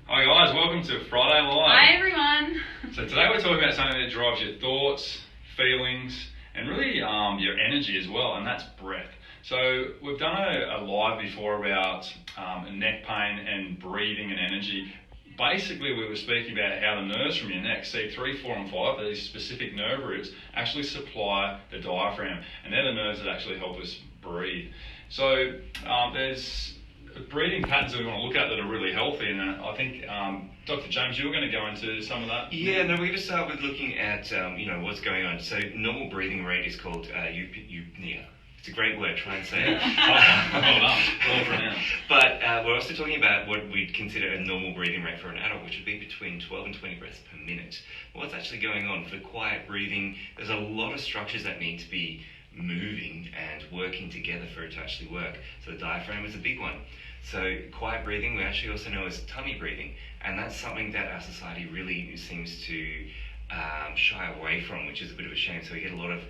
Hi guys, welcome to Friday Live. Hi everyone. So today we're talking about something that drives your thoughts, feelings, and really your energy as well, and that's breath. So we've done a live before about neck pain and breathing and energy. Basically, we were speaking about how the nerves from your neck, C3, 4 and 5, these specific nerve roots, actually supply the diaphragm, and they're the nerves that actually help us breathe. So there's breathing patterns that we want to look at that are really healthy, and I think Dr. James, you were going to go into some of that. Yeah, no, we're going to start with looking at what's going on. So normal breathing rate is called eupnea. It's a great word, try and say it. Well pronounced. But we're also talking about what we'd consider a normal breathing rate for an adult, which would be between 12 and 20 breaths per minute. What's actually going on for quiet breathing? There's a lot of structures that need to be moving and working together for it to actually work. So the diaphragm is a big one. So quiet breathing we actually also know as tummy breathing, and that's something that our society really seems to shy away from, which is a bit of a shame. So we get a lot of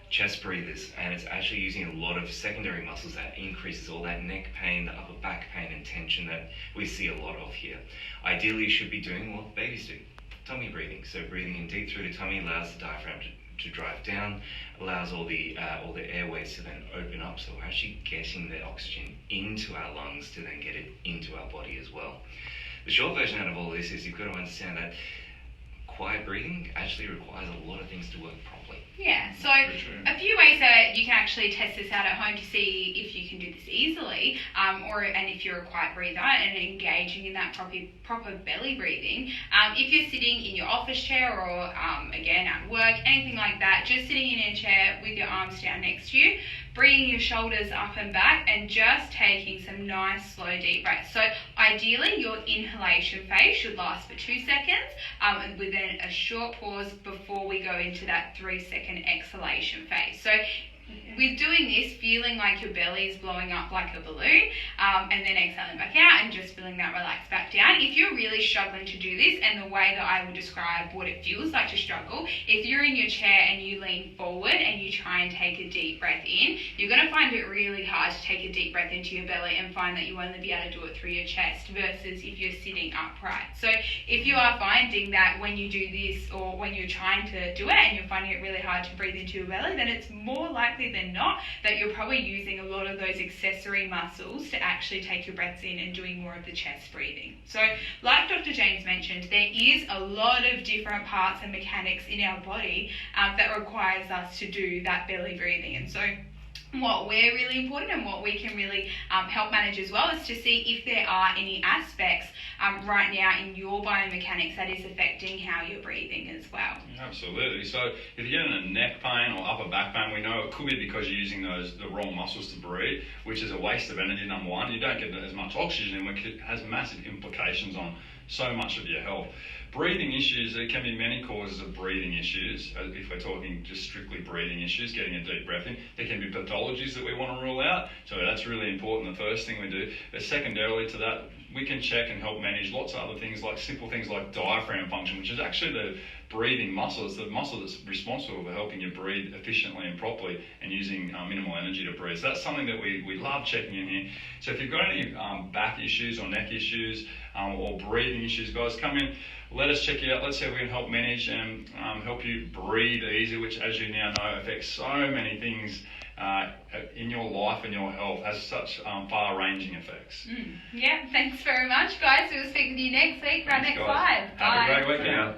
chest breathers, and it's actually using a lot of secondary muscles that increases all that neck pain, the upper back pain and tension that we see a lot of here. Ideally you should be doing what babies do, tummy breathing. So breathing in deep through the tummy allows the diaphragm to drive down, allows all the airways to then open up, so we're actually getting the oxygen into our lungs to then get it into our body as well. The short version out of all this is you've got to understand that quiet breathing actually requires a lot of things to work properly. Yeah, so a few ways that you can actually test this out at home to see if you can do this easily, and if you're a quiet breather and engaging in that proper belly breathing. If you're sitting in your office chair or again at work, anything like that, just sitting in a chair with your arms down next to you, bringing your shoulders up and back and just taking some nice slow deep breaths. So ideally your inhalation phase should last for 2 seconds and with then a short pause before we go into that 3-second exhalation phase. So with doing this, feeling like your belly is blowing up like a balloon, and then exhaling back out and just feeling that relax back down. If you're really struggling to do this, and the way that I would describe what it feels like to struggle, if you're in your chair and you lean forward and you try and take a deep breath in, you're going to find it really hard to take a deep breath into your belly and find that you only be able to do it through your chest versus if you're sitting upright. So if you are finding that when you do this or when you're trying to do it and you're finding it really hard to breathe into your belly, then it's more likely than not that you're probably using a lot of those accessory muscles to actually take your breaths in and doing more of the chest breathing. So like Dr. James mentioned, there is a lot of different parts and mechanics in our body that requires us to do that belly breathing. And so what we're really important and what we can really help manage as well is to see if there are any aspects right now in your biomechanics that is affecting how you're breathing as well. Absolutely. So if you're getting a neck pain or upper back pain, we know it could be because you're using the wrong muscles to breathe, which is a waste of energy, number one. You don't get as much oxygen, which has massive implications on so much of your health. Breathing issues, there can be many causes of breathing issues. If we're talking just strictly breathing issues, getting a deep breath in, there can be pathologies that we want to rule out. So that's really important, the first thing we do. But secondarily to that, we can check and help manage lots of other things, like simple things like diaphragm function, which is actually the breathing muscle. It's the muscle that's responsible for helping you breathe efficiently and properly and using minimal energy to breathe. So that's something that we love checking in here. So if you've got any back issues or neck issues or breathing issues, guys, come in, let us check you out. Let's see if we can help manage and help you breathe easier, which, as you now know, affects so many things in your life and your health, has such far-ranging effects. Yeah, thanks very much, guys. We'll speak with you next week for our next live. Have a great weekend.